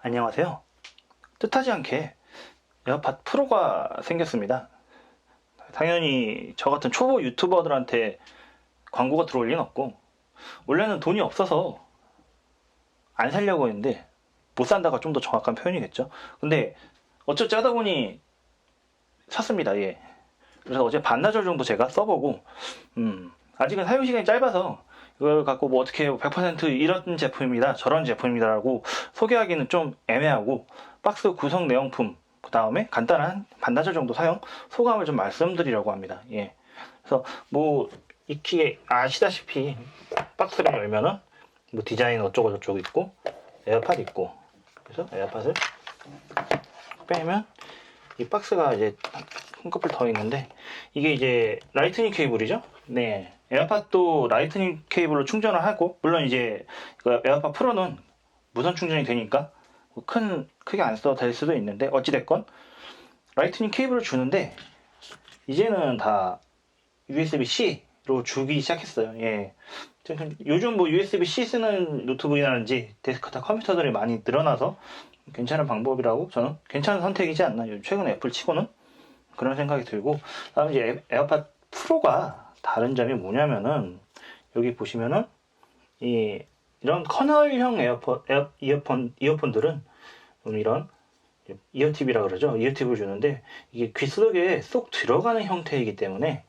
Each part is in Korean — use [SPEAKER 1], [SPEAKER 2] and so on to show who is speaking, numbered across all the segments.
[SPEAKER 1] 안녕하세요. 뜻하지 않게 에어팟 프로가 생겼습니다. 당연히 저 같은 초보 유튜버들한테 광고가 들어올 리는 없고, 원래는 돈이 없어서 안 살려고 했는데, 못 산다가 좀 더 정확한 표현이겠죠. 근데 어쩌지 하다 보니 샀습니다. 예. 그래서 어제 반나절 정도 제가 써보고, 아직은 사용시간이 짧아서 이걸 갖고 뭐 어떻게 100% 이런 제품입니다, 저런 제품입니다라고 소개하기는 좀 애매하고, 박스 구성 내용품, 그 다음에 간단한 반나절 정도 사용 소감을 좀 말씀드리려고 합니다. 예. 그래서 뭐 익히 아시다시피 박스를 열면은 뭐 디자인 어쩌고 저쩌고 있고 에어팟 있고, 그래서 에어팟을 빼면 이 박스가 이제 한꺼풀 더 있는데, 이게 이제 라이트닝 케이블이죠. 네, 에어팟도 라이트닝 케이블로 충전을 하고, 물론 이제 에어팟 프로는 무선 충전이 되니까 크게 안 써도 될 수도 있는데, 어찌됐건 라이트닝 케이블을 주는데 이제는 다 USB-C로 주기 시작했어요. 예. 요즘 뭐 USB-C 쓰는 노트북이라든지 데스크탑 컴퓨터들이 많이 늘어나서 괜찮은 방법이라고, 저는 괜찮은 선택이지 않나, 최근 애플 치고는 그런 생각이 들고, 다음 이제 에어팟 프로가 다른 점이 뭐냐면은, 여기 보시면은 이런 커널형 이어폰들은 이런 이어팁이라 그러죠. 이어팁을 주는데, 이게 귀 속에 쏙 들어가는 형태이기 때문에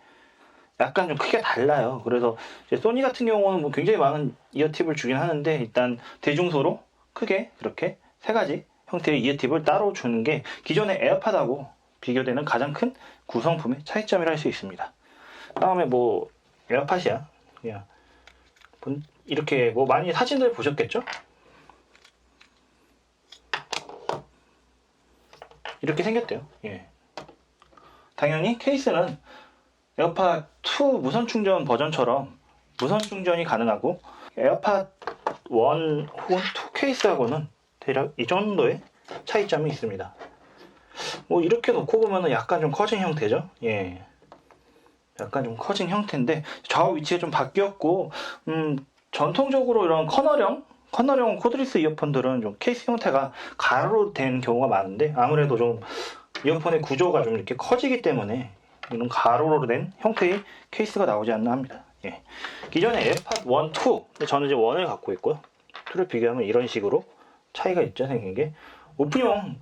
[SPEAKER 1] 약간 좀 크게 달라요. 그래서 이제 소니 같은 경우는 뭐 굉장히 많은 이어팁을 주긴 하는데, 일단 대중소로 크게 이렇게 세 가지 형태의 이어팁을 따로 주는 게 기존의 에어팟하고 비교되는 가장 큰 구성품의 차이점이라 할 수 있습니다. 다음에 뭐 에어팟이야, 그냥 이렇게 뭐 많이 사진들 보셨겠죠? 이렇게 생겼대요. 예. 당연히 케이스는 에어팟 2 무선 충전 버전처럼 무선 충전이 가능하고, 에어팟 1 혹은 2 케이스하고는 대략 이 정도의 차이점이 있습니다. 뭐 이렇게 놓고 보면은 약간 좀 커진 형태죠. 예. 약간 좀 커진 형태인데 좌우 위치가 좀 바뀌었고, 전통적으로 이런 커널형 코드리스 이어폰들은 좀 케이스 형태가 가로로 된 경우가 많은데, 아무래도 좀 이어폰의 구조가 좀 이렇게 커지기 때문에 이런 가로로 된 형태의 케이스가 나오지 않나 합니다. 예. 기존의 에어팟 1, 2, 저는 이제 1을 갖고 있고요. 2를 비교하면 이런 식으로 차이가 있죠, 생긴 게. 오픈형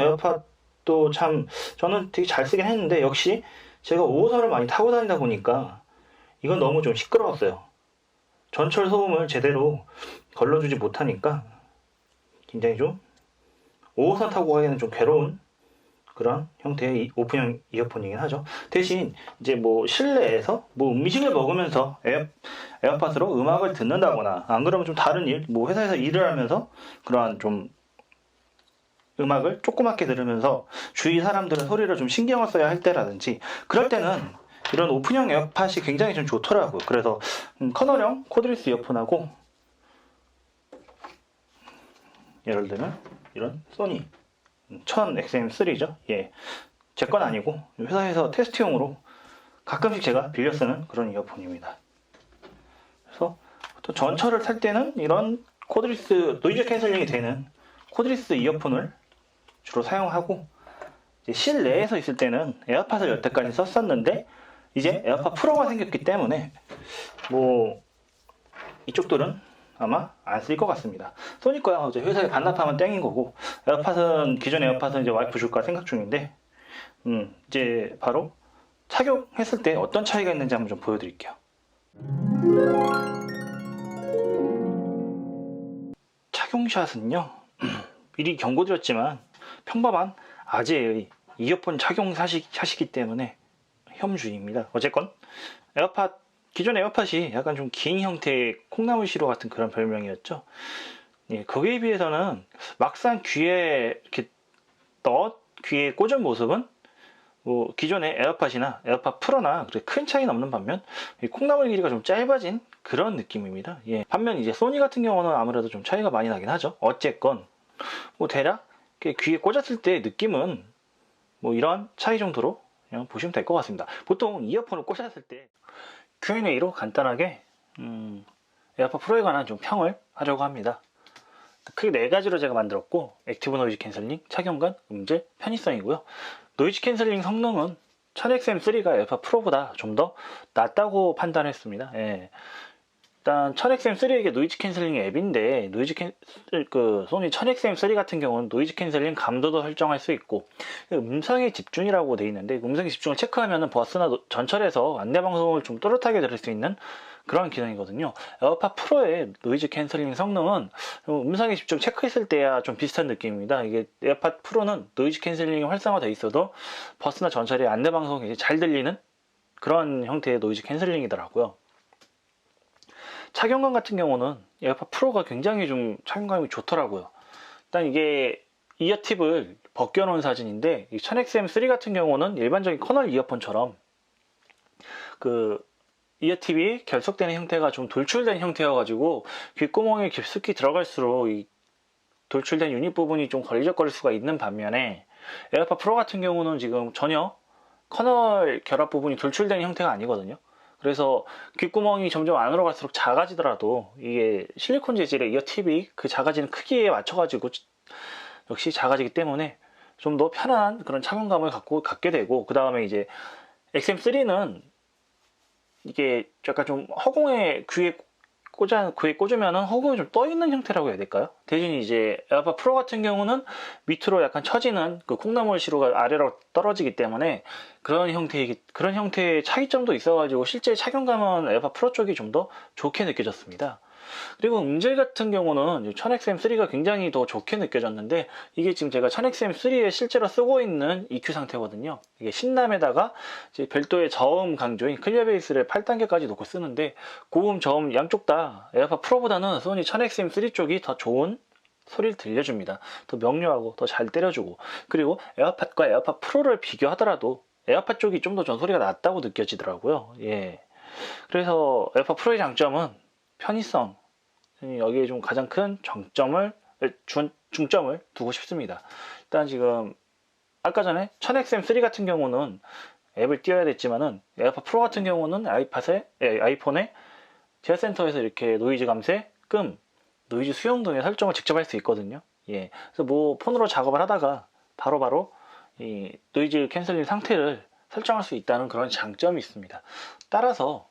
[SPEAKER 1] 에어팟도 참 저는 되게 잘 쓰긴 했는데, 역시 제가 5호선을 많이 타고 다니다 보니까 이건 너무 좀 시끄러웠어요. 전철 소음을 제대로 걸러주지 못하니까 굉장히 좀 5호선 타고 가기에는 좀 괴로운 그런 형태의 오픈형 이어폰이긴 하죠. 대신 이제 뭐 실내에서 뭐 음식을 먹으면서 에어팟으로 음악을 듣는다거나, 안 그러면 좀 다른 일, 뭐 회사에서 일을 하면서 그러한 좀 음악을 조그맣게 들으면서 주위 사람들은 소리를 좀 신경을 써야 할 때라든지, 그럴 때는 이런 오픈형 에어팟이 굉장히 좀 좋더라고요. 그래서 커널형 코드리스 이어폰하고, 예를 들면 이런 소니 1000 XM3죠. 예. 제 건 아니고 회사에서 테스트용으로 가끔씩 제가 빌려 쓰는 그런 이어폰입니다. 그래서 또 전철을 탈 때는 이런 코드리스, 노이즈 캔슬링이 되는 코드리스 이어폰을 주로 사용하고, 이제 실내에서 있을 때는 에어팟을 여태까지 썼었는데, 이제 에어팟 프로가 생겼기 때문에 뭐 이쪽들은 아마 안 쓸 것 같습니다. 소니 거야 이제 회사에 반납하면 땡인 거고, 에어팟은, 기존 에어팟은 이제 와이프 줄까 생각 중인데, 이제 바로 착용했을 때 어떤 차이가 있는지 한번 좀 보여드릴게요. 착용샷은요, 미리 경고드렸지만 평범한 아재의 이어폰 착용 샷이기 때문에 혐주입니다. 어쨌건 기존 에어팟이 약간 좀 긴 형태의 콩나물 시루 같은 그런 별명이었죠. 예, 거기에 비해서는 막상 귀에 이렇게 귀에 꽂은 모습은 뭐 기존의 에어팟이나 에어팟 프로나 그렇게 큰 차이는 없는 반면, 콩나물 길이가 좀 짧아진 그런 느낌입니다. 예. 반면 이제 소니 같은 경우는 아무래도 좀 차이가 많이 나긴 하죠. 어쨌건 뭐 대략 귀에 꽂았을 때 느낌은 뭐 이런 차이 정도로 그냥 보시면 될 것 같습니다. 보통 이어폰을 꽂았을 때 Q&A로 간단하게 에어팟 프로에 관한 좀 평을 하려고 합니다. 크게 네 가지로 제가 만들었고, 액티브 노이즈 캔슬링, 착용감, 음질, 편의성이고요. 노이즈 캔슬링 성능은 1000XM3가 에어팟 프로보다 좀 더 낫다고 판단했습니다. 예. 일단 1000XM3 이게 노이즈 캔슬링 앱인데 소니 1000XM3 같은 경우는 노이즈 캔슬링 감도도 설정할 수 있고 음성의 집중이라고 되어 있는데 음성의 집중을 체크하면은 버스나 전철에서 안내 방송을 좀 또렷하게 들을 수 있는 그런 기능이거든요. 에어팟 프로의 노이즈 캔슬링 성능은 음성의 집중 체크했을 때야 좀 비슷한 느낌입니다. 이게 에어팟 프로는 노이즈 캔슬링이 활성화되어 있어도 버스나 전철의 안내 방송이 잘 들리는 그런 형태의 노이즈 캔슬링이더라고요. 착용감 같은 경우는 에어팟 프로가 굉장히 좀 착용감이 좋더라고요. 일단 이게 이어팁을 벗겨놓은 사진인데 1000XM3 같은 경우는 일반적인 커널 이어폰처럼 그 이어팁이 결속되는 형태가 좀 돌출된 형태여가지고 귓구멍에 깊숙이 들어갈수록 이 돌출된 유닛 부분이 좀 걸리적거릴 수가 있는 반면에 에어팟 프로 같은 경우는 지금 전혀 커널 결합 부분이 돌출된 형태가 아니거든요. 그래서 귓구멍이 점점 안으로 갈수록 작아지더라도 이게 실리콘 재질의 이어팁이 그 작아지는 크기에 맞춰가지고 역시 작아지기 때문에 좀 더 편안한 그런 착용감을 갖게 되고, 그 다음에 이제 XM3는 이게 약간 좀 허공에 귀에 꽂으면은 허공이 좀 떠 있는 형태라고 해야 될까요? 대신 이제 에어팟 프로 같은 경우는 밑으로 약간 처지는 그 콩나물 시루가 아래로 떨어지기 때문에 그런 형태의 차이점도 있어가지고 실제 착용감은 에어팟 프로 쪽이 좀 더 좋게 느껴졌습니다. 그리고 음질 같은 경우는 1000XM3가 굉장히 더 좋게 느껴졌는데, 이게 지금 제가 1000XM3에 실제로 쓰고 있는 EQ 상태거든요. 이게 신남에다가 이제 별도의 저음 강조인 클리어 베이스를 8단계까지 놓고 쓰는데, 고음, 저음 양쪽 다 에어팟 프로보다는 소니 1000XM3 쪽이 더 좋은 소리를 들려줍니다. 더 명료하고 더 잘 때려주고, 그리고 에어팟과 에어팟 프로를 비교하더라도 에어팟 쪽이 좀 더 전소리가 낫다고 느껴지더라고요. 예. 그래서 에어팟 프로의 장점은 편의성, 여기에 좀 가장 큰 중점을 두고 싶습니다. 일단 지금 아까 전에 1000XM3 같은 경우는 앱을 띄워야 됐지만은 에어팟 프로 같은 경우는 아이폰에 제어센터에서 이렇게 노이즈 감쇄, 노이즈 수용 등의 설정을 직접 할 수 있거든요. 예. 그래서 뭐 폰으로 작업을 하다가 바로바로 이 노이즈 캔슬링 상태를 설정할 수 있다는 그런 장점이 있습니다. 따라서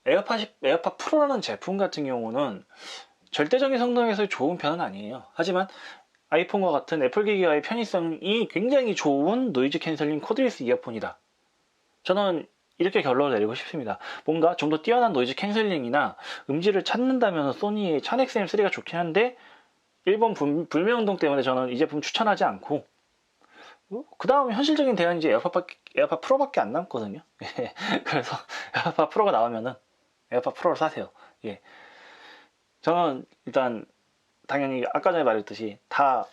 [SPEAKER 1] 에어팟 프로라는 제품 같은 경우는 절대적인 성능에서 좋은 편은 아니에요. 하지만 아이폰과 같은 애플 기기와의 편의성이 굉장히 좋은 노이즈 캔슬링 코드리스 이어폰이다. 저는 이렇게 결론을 내리고 싶습니다. 뭔가 좀 더 뛰어난 노이즈 캔슬링이나 음질을 찾는다면 소니의 1000XM3가 좋긴 한데, 일본 불매운동 때문에 저는 이 제품 추천하지 않고, 그 다음 현실적인 대안이 이제 에어팟 프로밖에 안 남거든요. 그래서 에어팟 프로가 나오면은 에어팟 프로를 사세요. 예. 저는 일단 당연히 아까 전에 말했듯이 다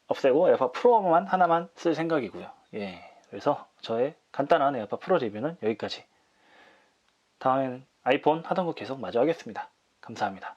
[SPEAKER 1] 없애고 에어팟 프로만 하나만 쓸 생각이고요. 예. 그래서 저의 간단한 에어팟 프로 리뷰는 여기까지. 다음에는 아이폰 하던 거 계속 마저 하겠습니다. 감사합니다.